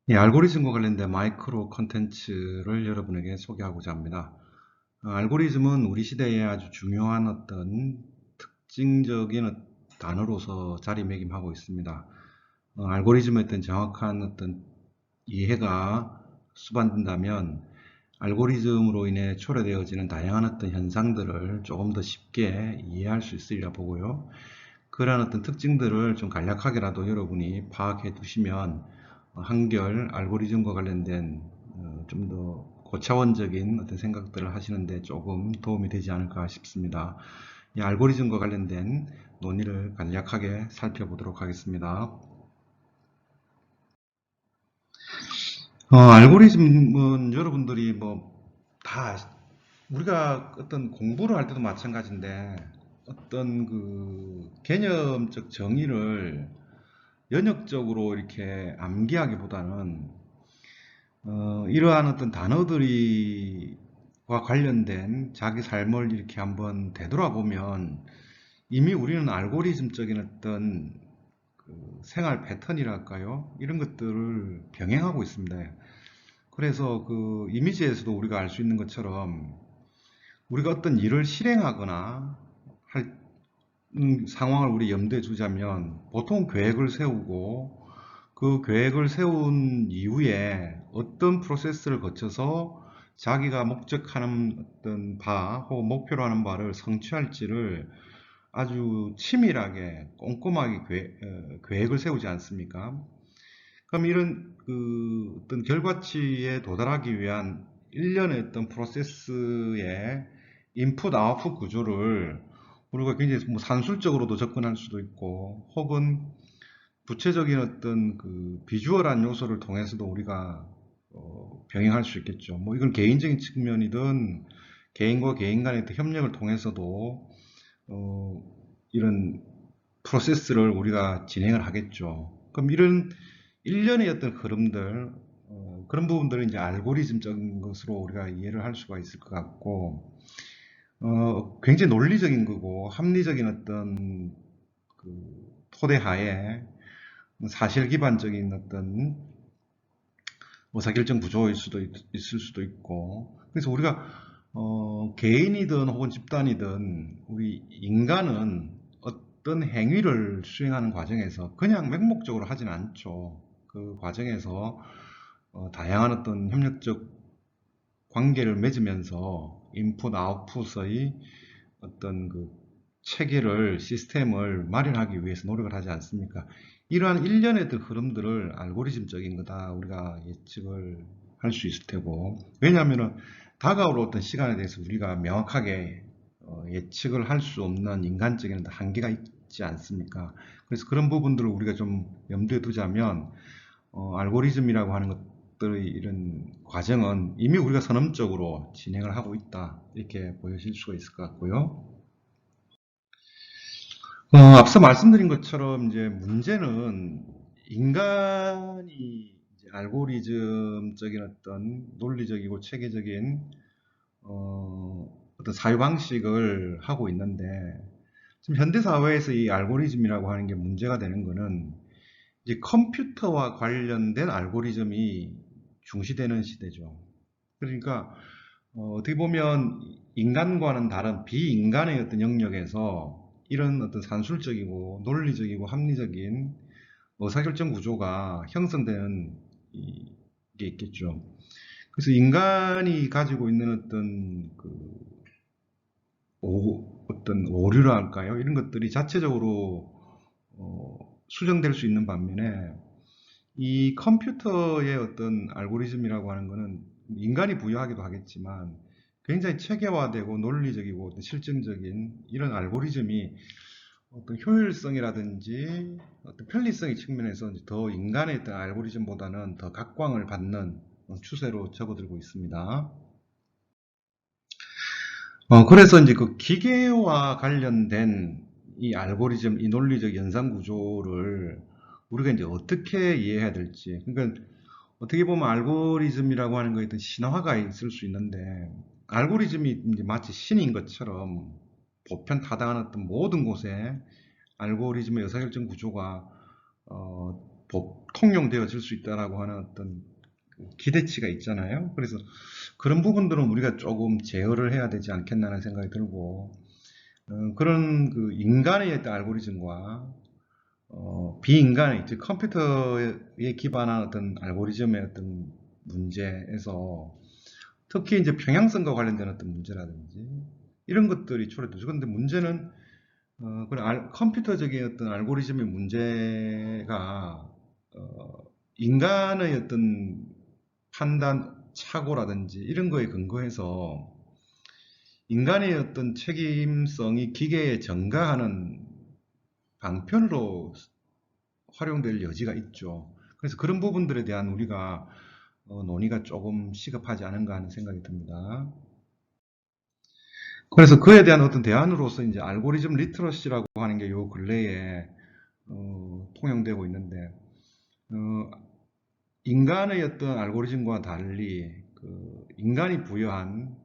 이 알고리즘과 관련된 마이크로 컨텐츠를 여러분에게 소개하고자 합니다. 알고리즘은 우리 시대에 아주 중요한 어떤 특징적인 단어로서 자리매김하고 있습니다. 알고리즘에 어떤 정확한 어떤 이해가 수반된다면 알고리즘으로 인해 초래되어지는 다양한 어떤 현상들을 조금 더 쉽게 이해할 수 있으리라 보고요. 그러한 어떤 특징들을 좀 간략하게라도 여러분이 파악해 두시면 한결 알고리즘과 관련된 좀 더 고차원적인 어떤 생각들을 하시는데 조금 도움이 되지 않을까 싶습니다. 이 알고리즘과 관련된 논의를 간략하게 살펴보도록 하겠습니다. 알고리즘은 여러분들이 뭐 다 우리가 어떤 공부를 할 때도 마찬가지인데 어떤 그 개념적 정의를 연역적으로 이렇게 암기하기보다는 이러한 어떤 단어들이 과 관련된 자기 삶을 이렇게 한번 되돌아보면 이미 우리는 알고리즘적인 어떤 그 생활 패턴이랄까요? 이런 것들을 병행하고 있습니다. 그래서 그 이미지에서도 우리가 알 수 있는 것처럼 우리가 어떤 일을 실행하거나 할 상황을 우리 염두에 두자면 보통 계획을 세우고 그 계획을 세운 이후에 어떤 프로세스를 거쳐서 자기가 목적하는 어떤 바 혹은 목표로 하는 바를 성취할지를 아주 치밀하게 꼼꼼하게 계획을 세우지 않습니까? 그럼 이런 그 어떤 결과치에 도달하기 위한 일련의 어떤 프로세스의 인풋 아웃풋 구조를 우리가 굉장히 뭐 산술적으로도 접근할 수도 있고 혹은 구체적인 어떤 그 비주얼한 요소를 통해서도 우리가 병행할 수 있겠죠. 뭐 이건 개인적인 측면이든 개인과 개인 간의 어떤 협력을 통해서도 어, 이런 프로세스를 우리가 진행을 하겠죠. 그럼 이런 일련의 어떤 흐름들, 그런 부분들은 이제 알고리즘적인 것으로 우리가 이해를 할 수가 있을 것 같고, 굉장히 논리적인 거고, 합리적인 어떤 그 토대 하에 사실 기반적인 어떤 의사결정 구조일 수도 있을 수도 있고, 그래서 우리가 개인이든 혹은 집단이든 우리 인간은 어떤 행위를 수행하는 과정에서 그냥 맹목적으로 하진 않죠. 그 과정에서 다양한 어떤 협력적 관계를 맺으면서 인풋 아웃풋의 어떤 그 체계를 시스템을 마련하기 위해서 노력을 하지 않습니까? 이러한 일련의 그 흐름들을 알고리즘적인 거다 우리가 예측을 할 수 있을 테고, 왜냐하면은 다가올 어떤 시간에 대해서 우리가 명확하게 예측을 할 수 없는 인간적인 한계가 있지 않습니까? 그래서 그런 부분들을 우리가 좀 염두에 두자면 알고리즘이라고 하는 것들의 이런 과정은 이미 우리가 선험적으로 진행을 하고 있다, 이렇게 보여질 수가 있을 것 같고요. 앞서 말씀드린 것처럼 이제 문제는 인간이 이제 알고리즘적인 어떤 논리적이고 체계적인 어떤 사유 방식을 하고 있는데, 지금 현대 사회에서 이 알고리즘이라고 하는 게 문제가 되는 거는 이제 컴퓨터와 관련된 알고리즘이 중시되는 시대죠. 그러니까 떻게 보면 인간과는 다른 비인간의 어떤 영역에서 이런 어떤 산술적이고 논리적이고 합리적인 의사결정 구조가 형성되는 게 있겠죠. 그래서 인간이 가지고 있는 어떤 그 어떤 오류라 할까요? 이런 것들이 자체적으로 수정될 수 있는 반면에 이 컴퓨터의 어떤 알고리즘이라고 하는 거는 인간이 부여하기도 하겠지만 굉장히 체계화되고 논리적이고 어떤 실증적인 이런 알고리즘이 어떤 효율성이라든지 어떤 편리성의 측면에서 더 인간의 어떤 알고리즘보다는 더 각광을 받는 추세로 접어들고 있습니다. 그래서 이제 그 기계와 관련된 이 알고리즘, 이 논리적 연산 구조를 우리가 이제 어떻게 이해해야 될지. 그러니까 어떻게 보면 알고리즘이라고 하는 거에 어떤 신화가 있을 수 있는데, 알고리즘이 이제 마치 신인 것처럼 보편타당한 어떤 모든 곳에 알고리즘의 의사결정 구조가 통용되어질 수 있다라고 하는 어떤 그 기대치가 있잖아요. 그래서 그런 부분들은 우리가 조금 제어를 해야 되지 않겠나는 생각이 들고, 그런 그 인간의 어떤 알고리즘과 비인간의, 즉 컴퓨터에 기반한 어떤 알고리즘의 어떤 문제에서 특히 이제 평행성과 관련된 어떤 문제라든지 이런 것들이 초래되죠. 그런데 문제는 컴퓨터적인 어떤 알고리즘의 문제가 인간의 어떤 판단, 착오라든지 이런 거에 근거해서 인간의 어떤 책임성이 기계에 전가하는 방편으로 활용될 여지가 있죠. 그래서 그런 부분들에 대한 우리가 논의가 조금 시급하지 않은가 하는 생각이 듭니다. 그래서 그에 대한 어떤 대안으로서 이제 알고리즘 리트러시라고 하는 게 요 근래에 통용되고 있는데, 어, 인간의 어떤 알고리즘과 달리 그 인간이 부여한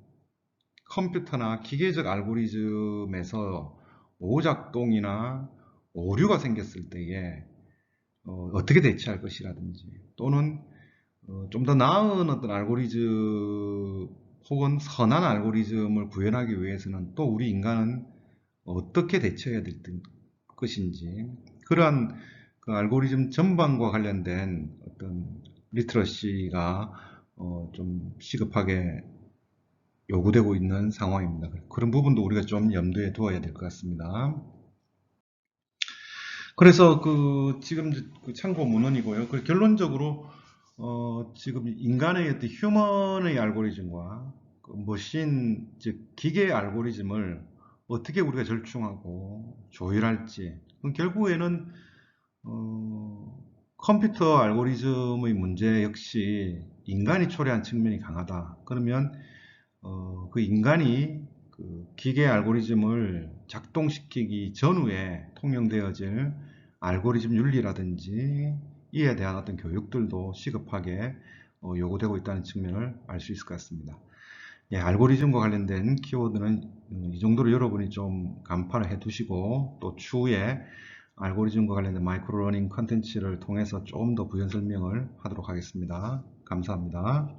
컴퓨터나 기계적 알고리즘에서 오작동이나 오류가 생겼을 때에 어떻게 대처할 것이라든지, 또는 좀 더 나은 어떤 알고리즘 혹은 선한 알고리즘을 구현하기 위해서는 또 우리 인간은 어떻게 대처해야 될 것인지, 그러한 그 알고리즘 전반과 관련된 어떤 리트러시가 좀 시급하게 요구되고 있는 상황입니다. 그런 부분도 우리가 좀 염두에 두어야 될 것 같습니다. 그래서 그 지금 그 참고 문헌이고요. 그 결론적으로 지금 인간의 어떤 휴먼의 알고리즘과 그 머신, 즉 기계의 알고리즘을 어떻게 우리가 절충하고 조율할지, 결국에는 컴퓨터 알고리즘의 문제 역시 인간이 초래한 측면이 강하다. 그러면 그 인간이 그 기계 알고리즘을 작동시키기 전후에 통용되어질 알고리즘 윤리라든지 이에 대한 어떤 교육들도 시급하게 요구되고 있다는 측면을 알 수 있을 것 같습니다. 예, 알고리즘과 관련된 키워드는 이 정도로 여러분이 좀 간파를 해 두시고, 또 추후에 알고리즘과 관련된 마이크로 러닝 컨텐츠를 통해서 좀 더 부연 설명을 하도록 하겠습니다. 감사합니다.